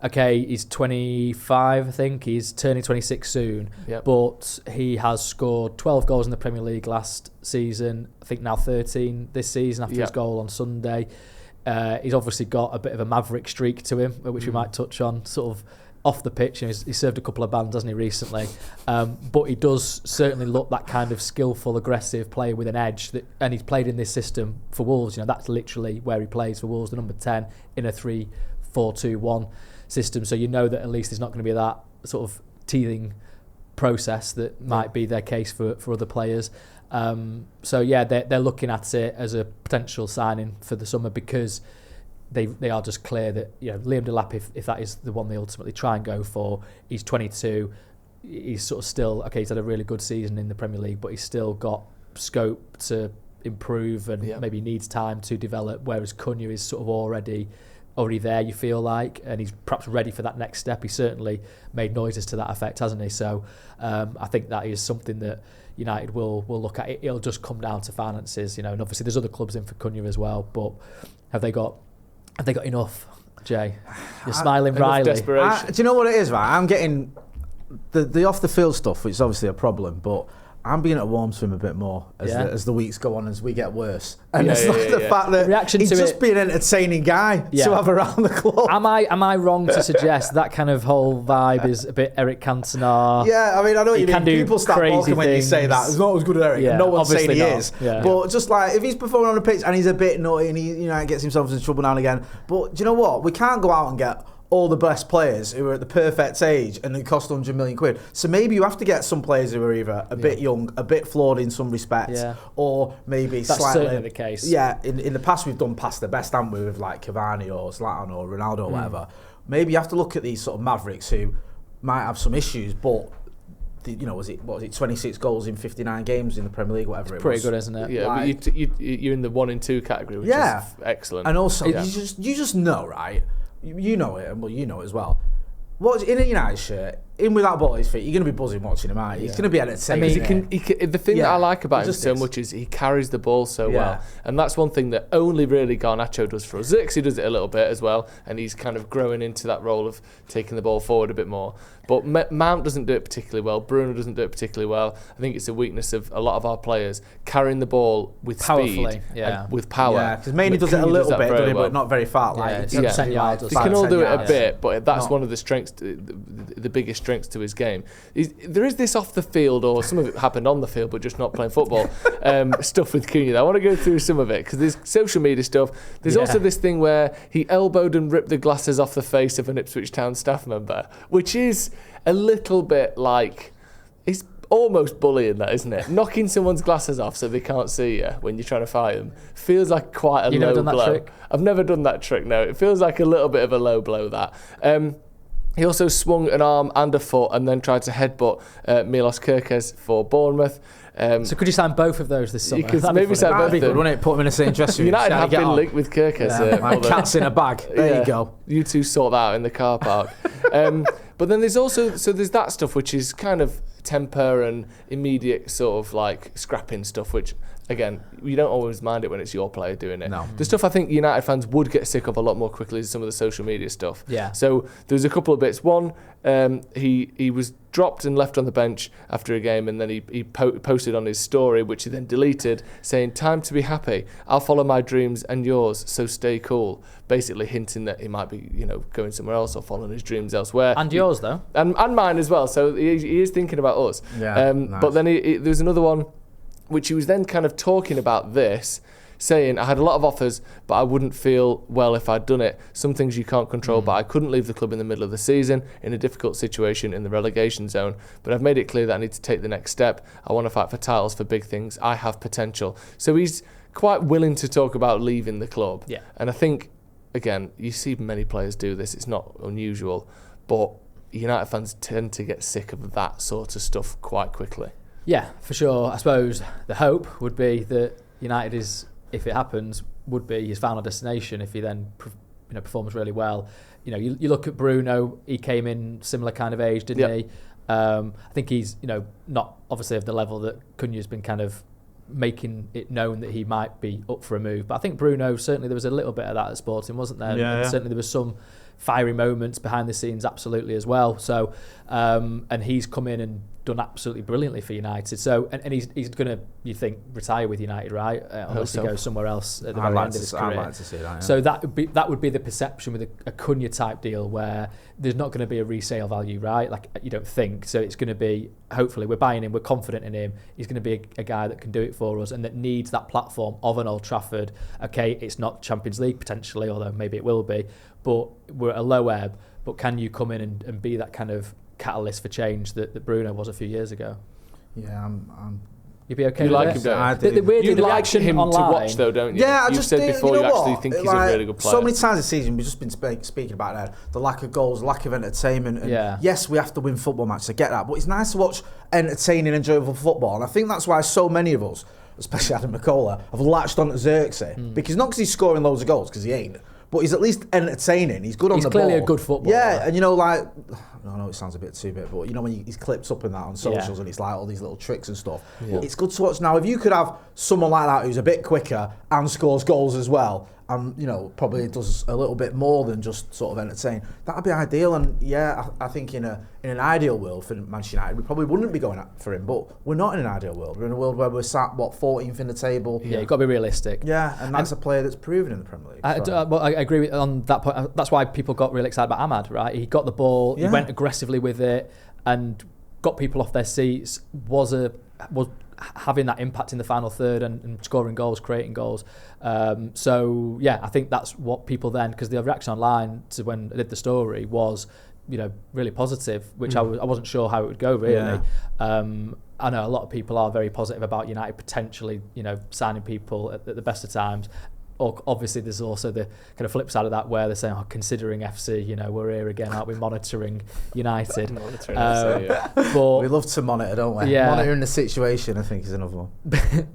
okay, he's 25, I think. He's turning 26 soon. Yep. But he has scored 12 goals in the Premier League last season. I think now 13 this season after his goal on Sunday. He's obviously got a bit of a maverick streak to him, which we might touch on, sort of off the pitch. He served a couple of bans, hasn't he, recently? But he does certainly look that kind of skillful, aggressive player with an edge. And he's played in this system for Wolves. That's literally where he plays for Wolves, the number 10 in a 3-4-2-1 system. So you know that at least there's not going to be that sort of teething process that might be their case for other players. So yeah, they're looking at it as a potential signing for the summer because they are just clear that Liam Delap, if that is the one they ultimately try and go for, he's 22, he's sort of still he's had a really good season in the Premier League, but he's still got scope to improve and maybe needs time to develop, whereas Cunha is sort of already there, you feel like, and he's perhaps ready for that next step. He certainly made noises to that effect, hasn't he? So I think that is something that United will look at. It'll just come down to finances, and obviously there's other clubs in for Cunha as well, but have they got enough, Jay? You're smiling wryly. Do you know what it is, right? I'm getting the off the field stuff, which is obviously a problem, but I'm beginning to warm to him a bit more as the weeks go on, as we get worse. And it's like the fact that he's just been an entertaining guy to have around the club. Am I wrong to suggest that kind of whole vibe is a bit Eric Cantona? Yeah, I mean, I know what you mean. People start balking when you say that. It's not as good as Eric. Yeah, no one's saying he is. Yeah. But just like, if he's performing on the pitch and he's a bit nutty and he gets himself into trouble now and again. But do you know what? We can't go out and get all the best players who are at the perfect age and they cost £100 million. So maybe you have to get some players who are either a bit young, a bit flawed in some respects, or maybe that's slightly. Certainly the case. Yeah, in the past we've done past the best, haven't we, with like Cavani or Zlatan or Ronaldo or whatever. Maybe you have to look at these sort of mavericks who might have some issues, but was it 26 goals in 59 games in the Premier League, whatever it was. Pretty good, isn't it? Yeah, like, but you're in the 1 and 2 category, which is excellent. And also, you just know, right? You know it, and well, you know it as well. What's in a United shirt, in with that ball at his feet, you're going to be buzzing watching him, aren't you? He's going to be entertaining. I mean, the thing that I like about him so much is he carries the ball so well, and that's one thing that only really Garnacho does for us. Zirkzee does it a little bit as well, and he's kind of growing into that role of taking the ball forward a bit more. But Mount doesn't do it particularly well. Bruno doesn't do it particularly well. I think it's a weakness of a lot of our players carrying the ball with speed and with power. Yeah, because Mainly does it a little bit, doesn't he, but not very far. They can all do it a bit, but that's one of the strengths, the biggest strengths to his game. There is this off the field, or some of it happened on the field, but just not playing football, stuff with Cunha. I want to go through some of it because there's social media stuff. There's also this thing where he elbowed and ripped the glasses off the face of an Ipswich Town staff member, which is a little bit like, it's almost bullying, that, isn't it? Knocking someone's glasses off so they can't see you when you're trying to fight them feels like quite a low blow. You've never done that trick? I've never done that trick, no. It feels like a little bit of a low blow, that. He also swung an arm and a foot and then tried to headbutt Milos Kerkez for Bournemouth. So could you sign both of those this summer? You could maybe sign both of them. Wouldn't it? Put them in the same dressing room. United have been linked with Kerkez. Like cats in a bag. There you go. You two sort that out in the car park. But then there's also, there's that stuff which is kind of temper and immediate sort of like scrapping stuff, which again, you don't always mind it when it's your player doing it. No. The stuff I think United fans would get sick of a lot more quickly is some of the social media stuff. Yeah. So there's a couple of bits. One, he was dropped and left on the bench after a game, and then he posted on his story, which he then deleted, saying, "Time to be happy. I'll follow my dreams and yours, so stay cool." Basically hinting that he might be, going somewhere else or following his dreams elsewhere. And yours, though. And mine as well. So he is thinking about us. Yeah, nice. But then there's another one, which he was then kind of talking about this, saying, "I had a lot of offers, but I wouldn't feel well if I'd done it. Some things you can't control, but I couldn't leave the club in the middle of the season in a difficult situation in the relegation zone. But I've made it clear that I need to take the next step. I want to fight for titles, for big things. I have potential." So he's quite willing to talk about leaving the club. Yeah. And I think, again, you see many players do this. It's not unusual, but United fans tend to get sick of that sort of stuff quite quickly. Yeah, for sure. I suppose the hope would be that United is, if it happens, would be his final destination if he then performs really well. You look at Bruno, he came in similar kind of age, didn't he? I think he's not obviously of the level that Cunha's been kind of making it known that he might be up for a move. But I think Bruno, certainly there was a little bit of that at Sporting, wasn't there? And certainly there was some fiery moments behind the scenes absolutely as well. So and he's come in and done absolutely brilliantly for United. So and he's going to, you think, retire with United, right? Unless he goes somewhere else at the very end of his career. I'd like to see that. Yeah. So that would be the perception with a Cunha type deal, where there's not going to be a resale value, right? Like, you don't think. So it's going to be, hopefully we're buying him, we're confident in him. He's going to be a guy that can do it for us and that needs that platform of an Old Trafford. Okay, it's not Champions League potentially, although maybe it will be, but we're at a low ebb. But can you come in and be that kind of catalyst for change that Bruno was a few years ago? Yeah, you'd be okay. You like him, don't you? You like him online, to watch, though, don't you? Yeah, You've said before you actually think he's a really good player. So many times this season we've just been speaking about the lack of goals, the lack of entertainment. And yes, we have to win football matches. I get that, but it's nice to watch entertaining, enjoyable football, and I think that's why so many of us, especially Adam McCullough, have latched on to Xerxes because not because he's scoring loads of goals, because he ain't. But he's at least entertaining. He's good on the ball. He's clearly a good footballer. Yeah, and I know it sounds a bit too bit, but when he's clipped up in that on socials and it's like all these little tricks and stuff. Yeah. It's good to watch. Now, if you could have someone like that who's a bit quicker and scores goals as well, and probably does a little bit more than just sort of entertain, that'd be ideal. And I think in an ideal world for Manchester United, we probably wouldn't be going for him, but we're not in an ideal world. We're in a world where we're sat 14th in the table. Yeah, you've got to be realistic. Yeah, and that's a player that's proven in the Premier League. I agree with on that point. That's why people got really excited about Ahmad, right? He got the ball, he went aggressively with it, and got people off their seats. Was having that impact in the final third and scoring goals, creating goals. So I think that's what people then, because the reaction online to when I did the story was, really positive, which I wasn't sure how it would go really. Yeah. I know a lot of people are very positive about United potentially, signing people at the best of times. Obviously, there's also the kind of flip side of that where they're saying, considering FC, we're here again, aren't we, monitoring United? But we love to monitor, don't we? Yeah. Monitoring the situation, I think, is another one.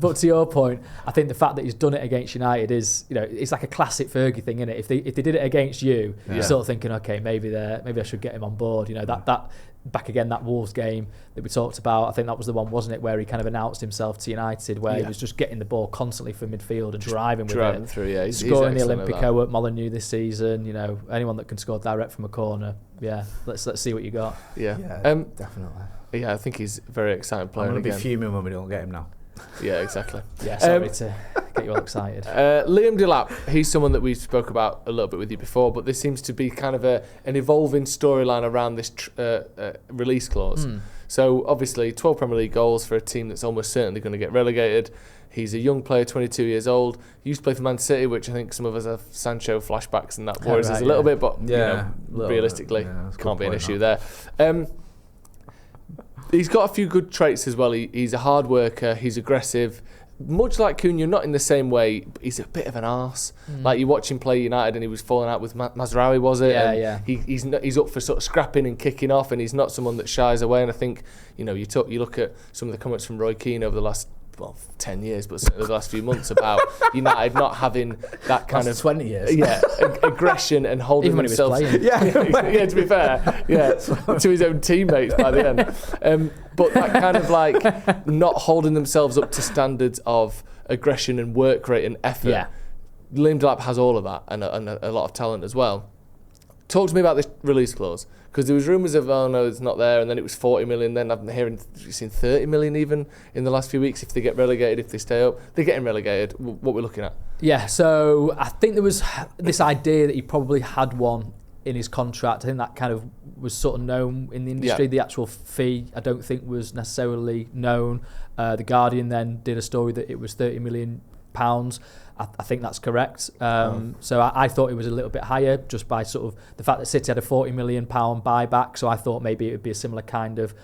But to your point, I think the fact that he's done it against United is, it's like a classic Fergie thing, isn't it? If they did it against you, you're sort of thinking, okay, maybe I should get him on board. That back again, that Wolves game that we talked about, I think that was the one, wasn't it, where he kind of announced himself to United, where he was just getting the ball constantly from midfield and driving with it. Through, he's scoring the Olympico at Molineux this season. Anyone that can score direct from a corner. Yeah, let's see what you got. Yeah, definitely. Yeah, I think he's a very exciting player. I'm going to be fuming when we don't get him now. Yeah, exactly. Yeah, sorry to get you all excited. Liam Delap, he's someone that we spoke about a little bit with you before, but this seems to be kind of an evolving storyline around this release clause. So obviously 12 Premier League goals for a team that's almost certainly going to get relegated. He's a young player, 22 years old. He used to play for Man City, which I think some of us have Sancho flashbacks and that worries us a little bit, but realistically, can't be an issue there. He's got a few good traits as well. He's a hard worker. He's aggressive. Much like Cunha, not in the same way, but he's a bit of an arse. Like, you watch him play United and he was falling out with Mazraoui, was it? Yeah. He's up for sort of scrapping and kicking off, and he's not someone that shies away. And I think, you look at some of the comments from Roy Keane over the last 10 years, but certainly the last few months about United not having that kind of 20 years, aggression and holding even themselves. When he was playing. To be fair, to his own teammates by the end. But that kind of like not holding themselves up to standards of aggression and work rate and effort. Yeah. Liam Delap has all of that and a lot of talent as well. Talk to me about this release clause, because there was rumours of, no, it's not there, and then it was 40 million, then I'm hearing seen 30 million even in the last few weeks if they get relegated, if they stay up. They're getting relegated. What we're looking at? Yeah, so I think there was this idea that he probably had one in his contract. I think that kind of was sort of known in the industry. Yeah. The actual fee, I don't think, was necessarily known. The Guardian then did a story that it was £30 million. I think that's correct. So I thought it was a little bit higher just by sort of the fact that City had a £40 million buyback. So I thought maybe it would be a similar kind of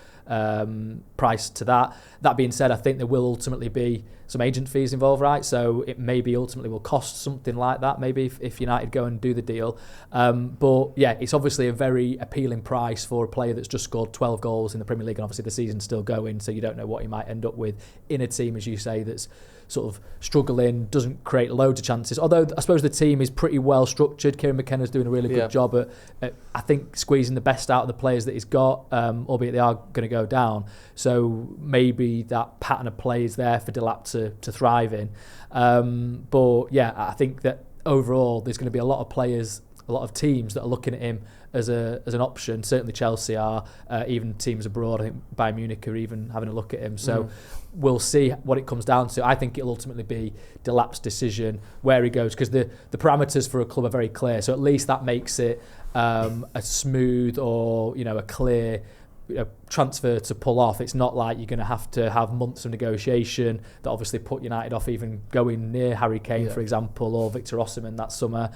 price to that. That being said, I think there will ultimately be some agent fees involved, right? So it maybe ultimately will cost something like that, maybe if United go and do the deal. But yeah, it's obviously a very appealing price for a player that's just scored 12 goals in the Premier League, and obviously the season's still going, so you don't know what he might end up with in a team, as you say, that's sort of struggling, doesn't create loads of chances. Although I suppose the team is pretty well structured. Kieran McKenna's doing a really good job at I think, squeezing the best out of the players that he's got, albeit they are going to go down. So maybe that pattern of play is there for Delap to thrive in. But yeah, I think that overall there's going to be a lot of players, a lot of teams that are looking at him as an option. Certainly Chelsea are, even teams abroad. I think Bayern Munich are even having a look at him. So we'll see what it comes down to. I think it'll ultimately be Delap's decision where he goes, because the parameters for a club are very clear. So at least that makes it a smooth or a clear transfer to pull off. It's not like you're going to have months of negotiation that obviously put United off even going near Harry Kane, for example, or Victor Osimhen that summer.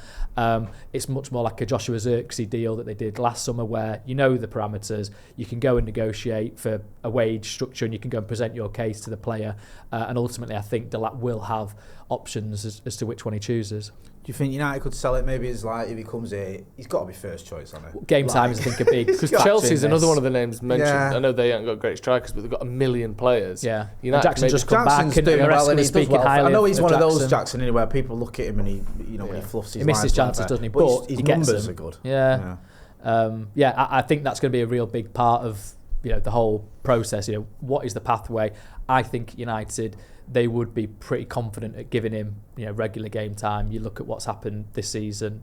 It's much more like a Joshua Zirkzee deal that they did last summer, where the parameters, you can go and negotiate for a wage structure, and you can go and present your case to the player, and ultimately I think Delap will have options as to which one he chooses. Do you think United could sell it? Maybe it's like if he comes here, he's got to be first choice on it. Game time is, I think, a big... Because Chelsea's another one of the names mentioned. Yeah. I know they haven't got great strikers, but they've got 1 million players. Yeah. Jackson's just come back, and doing well, and he's speaking highly. I know he's one of those, Jackson, anyway, where people look at him and he, when he fluffs his he misses chances, doesn't he? But his he gets numbers them. are good. Yeah. I think that's going to be a real big part of the whole process. What is the pathway? I think United, they would be pretty confident at giving him regular game time. You look at what's happened this season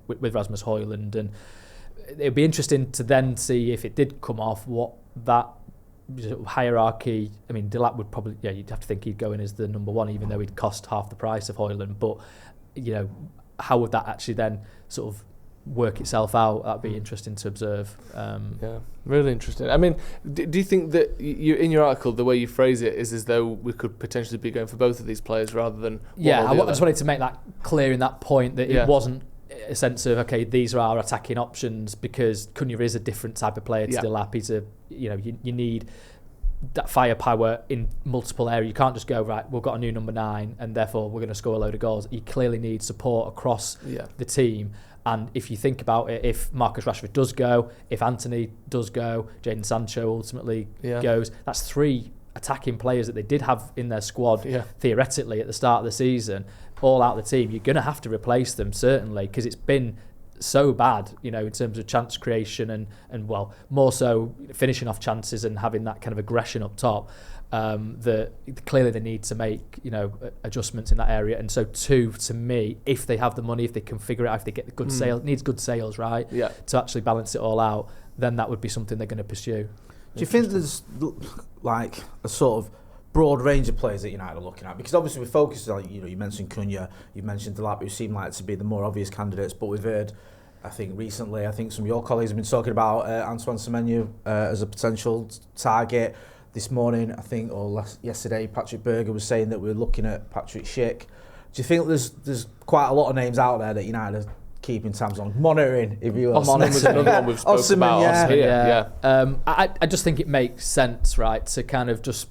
with Rasmus Højlund, and it'd be interesting to then see if it did come off, what that hierarchy. I mean, Delap would probably, you'd have to think he'd go in as the number one, even though he'd cost half the price of Højlund. But how would that actually then sort of work itself out? That'd be interesting to observe. Really interesting. I mean, do you think that you, in your article, the way you phrase it is as though we could potentially be going for both of these players rather than I just wanted to make that clear in that point, that it wasn't a sense of, okay, these are our attacking options, because Cunha is a different type of player to Delap. He's you need that firepower in multiple areas. You can't just go, right, we've got a new number 9 and therefore we're going to score a load of goals. You clearly need support across the team. And if you think about it, if Marcus Rashford does go, if Anthony does go, Jadon Sancho ultimately goes, that's 3 attacking players that they did have in their squad theoretically at the start of the season, all out of the team. You're going to have to replace them, certainly, because it's been so bad, in terms of chance creation and well, more so finishing off chances and having that kind of aggression up top. That clearly they need to make adjustments in that area. And so too, to me, if they have the money, if they can figure it out, if they get the good sales, needs good sales, right, to actually balance it all out, then that would be something they're going to pursue. Do you think there's like a sort of broad range of players that United are looking at? Because obviously we focused on, you mentioned Cunha, you mentioned Delap, who seem like to be the more obvious candidates, but we've heard, I think recently, some of your colleagues have been talking about Antoine Semenyo as a potential target. This morning, I think, or yesterday, Patrick Berger was saying that we're looking at Patrick Schick. Do you think there's quite a lot of names out there that United are keeping tabs on, monitoring, if you will? Osimhen was another one we've spoken about. I just think it makes sense, right, to kind of just...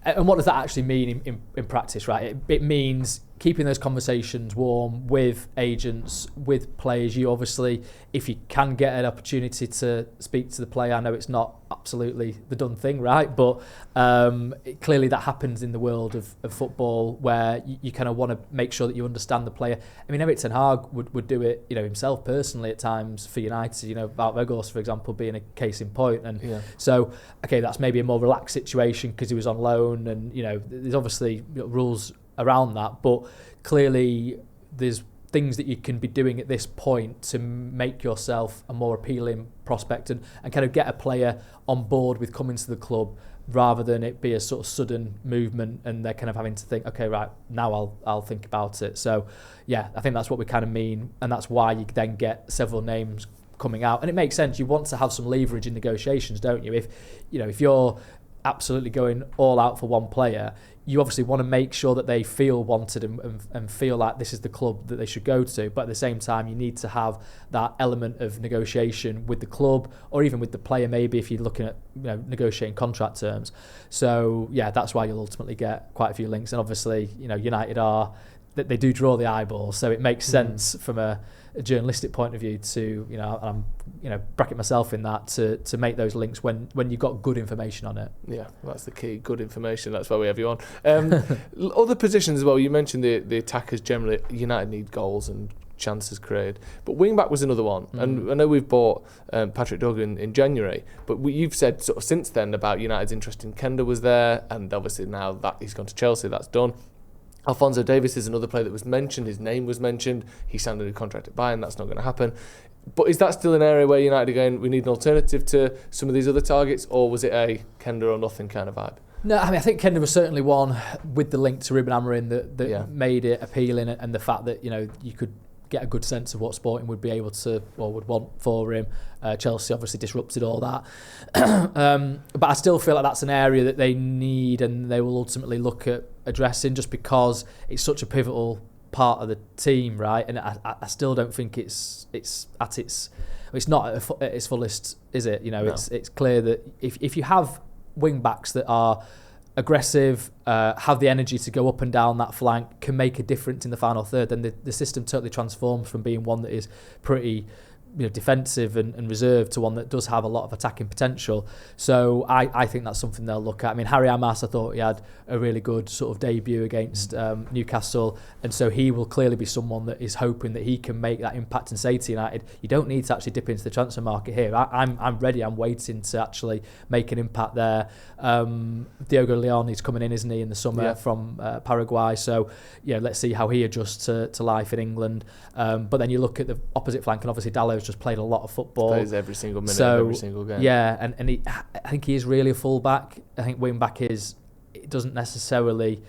And what does that actually mean in practice, right? It means keeping those conversations warm with agents, with players. You obviously, if you can get an opportunity to speak to the player, I know it's not absolutely the done thing, right? But clearly that happens in the world of football, where you kind of want to make sure that you understand the player. I mean, Erik ten Hag would do it, himself personally at times for United. Wout Weghorst, for example, being a case in point. And so, okay, that's maybe a more relaxed situation because he was on loan, and there's obviously rules around that, but clearly there's things that you can be doing at this point to make yourself a more appealing prospect and kind of get a player on board with coming to the club, rather than it be a sort of sudden movement and they're kind of having to think, okay, right, now I'll think about it. So I think that's what we kind of mean, and that's why you then get several names coming out. And it makes sense. You want to have some leverage in negotiations, don't you? If you're absolutely going all out for one player, you obviously want to make sure that they feel wanted and feel like this is the club that they should go to. But at the same time, you need to have that element of negotiation with the club or even with the player, maybe if you're looking at negotiating contract terms. So yeah, that's why you'll ultimately get quite a few links. And obviously, United they do draw the eyeballs, so it makes sense from a journalistic point of view to I'm bracket myself in that to make those links when you've got good information on it. Yeah, that's the key, good information. That's why we have you on. Other positions as well, you mentioned the attackers generally. United need goals and chances created, but wing-back was another one. And I know we've bought Patrick Duggan in January, but you've said sort of since then about United's interest in Kenda was there, and obviously now that he's gone to Chelsea, that's done. Alphonso Davies is another player that was mentioned. His name was mentioned. He signed a new contract at Bayern. That's not going to happen. But is that still an area where United are going, we need an alternative to some of these other targets, or was it a Kenda or nothing kind of vibe? No, I think Kenda was certainly one with the link to Ruben Amorim that made it appealing, and the fact that you could get a good sense of what Sporting would be able to or would want for him. Chelsea obviously disrupted all that. But I still feel like that's an area that they need and they will ultimately look at addressing, just because it's such a pivotal part of the team, right? And I still don't think it's not at its fullest, is it? No. It's clear that if you have wing backs that are aggressive, have the energy to go up and down that flank, can make a difference in the final third, then the system totally transforms from being one that is pretty defensive and reserved to one that does have a lot of attacking potential. So I think that's something they'll look at. I mean, Harry Amas, I thought he had a really good sort of debut against Newcastle, and so he will clearly be someone that is hoping that he can make that impact and say to United, you don't need to actually dip into the transfer market here. I'm ready, I'm waiting to actually make an impact there. Diogo Lyon, he's coming in, isn't he, in the summer from Paraguay, so let's see how he adjusts to life in England. But then you look at the opposite flank, and obviously Dalot's just played a lot of football. Plays every single minute of every single game. Yeah, and I think he is really a full-back. I think wing-back it doesn't necessarily...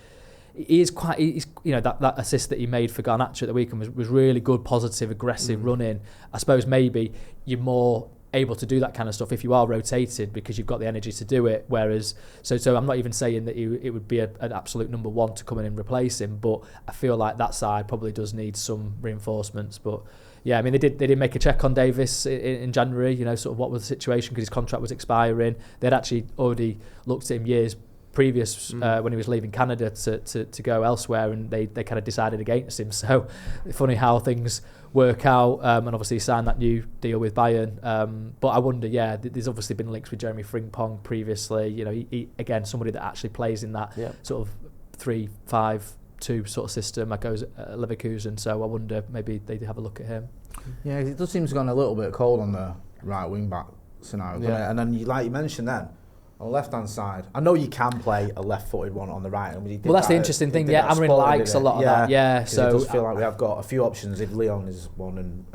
He's that assist that he made for Garnacho at the weekend was really good, positive, aggressive running. I suppose maybe you're more able to do that kind of stuff if you are rotated because you've got the energy to do it. Whereas, so I'm not even saying that it would be an absolute number one to come in and replace him, but I feel like that side probably does need some reinforcements. But yeah, I mean, they did make a check on Davis in January, sort of what was the situation because his contract was expiring. They'd actually already looked at him years previous when he was leaving Canada to go elsewhere, and they kind of decided against him. So funny how things work out, and obviously he signed that new deal with Bayern. But I wonder, there's obviously been links with Jeremy Frimpong previously. He again, somebody that actually plays in that sort of 3-5-2 sort of system that goes at Leverkusen. So I wonder maybe they have a look at him. Yeah, it does seem to have gone a little bit cold on the right wing back scenario, doesn't it? And then, like you mentioned then, on the left-hand side, I know you can play a left-footed one on the right. Well, that's the interesting thing. Yeah, Amorim likes a lot of that. Yeah, so it does feel like we have got a few options. If Lyon is one and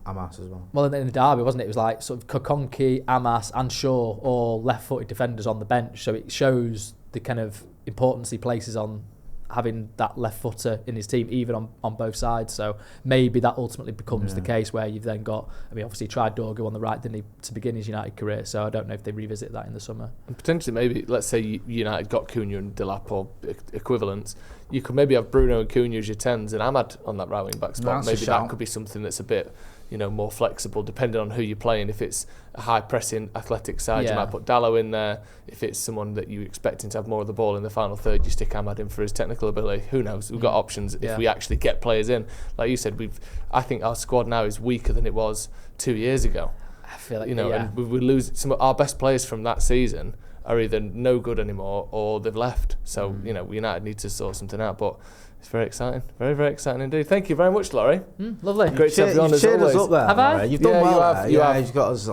Amas as well. Well, in the derby, wasn't it? It was like sort of Kokonki, Amas, and Shaw, all left-footed defenders on the bench. So it shows the kind of importance he places on having that left footer in his team, even on both sides. So maybe that ultimately becomes the case where you've then got, obviously he tried Dorgo on the right, didn't he, to begin his United career, so I don't know if they revisit that in the summer. And potentially maybe, let's say United got Cunha and Delap or equivalents, you could maybe have Bruno and Cunha as your 10s and Ahmad on that right wing back spot. Maybe that could be something that's a bit more flexible depending on who you're playing. If it's a high pressing athletic side, you might put Dalot in there. If it's someone that you're expecting to have more of the ball in the final third, you stick Ahmad in for his technical ability. Who knows? We've got options if we actually get players in. Like you said, I think our squad now is weaker than it was 2 years ago. I feel like and we lose some of our best players from that season are either no good anymore or they've left. So United need to sort something out. But it's very exciting. Very, very exciting indeed. Thank you very much, Laurie. Lovely. Great to have you on as always. Us up there, have I? Laurie. You've done well. You have. You've got us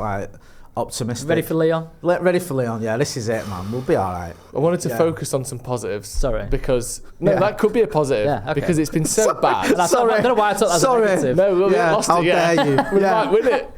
optimistic. Ready for Lyon? Ready for Lyon, yeah. This is it, man. We'll be all right. I wanted to focus on some positives. Sorry. Because, that could be a positive. Yeah, okay. Because it's been so bad. Sorry. I don't know why I took that as a negative. No, we lost how it, dare you. We might win it.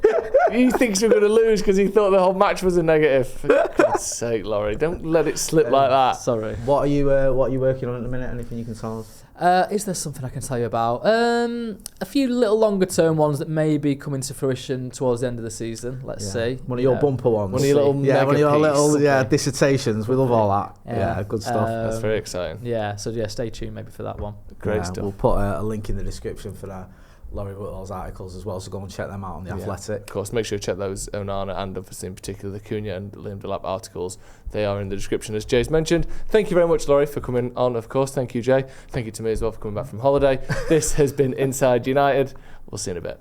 He thinks we're going to lose because he thought the whole match was a negative. For God's sake, Laurie, don't let it slip like that. Sorry. What are you working on at the minute? Anything you can tell us? Is there something I can tell you about? A few little longer term ones that may be coming to fruition towards the end of the season. Let's see. One of your bumper ones. One of your little one of your little piece. dissertations. We love all that. Yeah, good stuff. That's very exciting. Yeah, so stay tuned maybe for that one. Great stuff. We'll put a link in the description for Laurie Whitwell's articles as well, so go and check them out on The Athletic. Of course, make sure you check those Onana and obviously in particular the Cunha and Lyon Delap articles. They are in the description, as Jay's mentioned. Thank you very much, Laurie, for coming on, of course. Thank you, Jay. Thank you to me as well for coming back from holiday. This has been Inside United. We'll see you in a bit.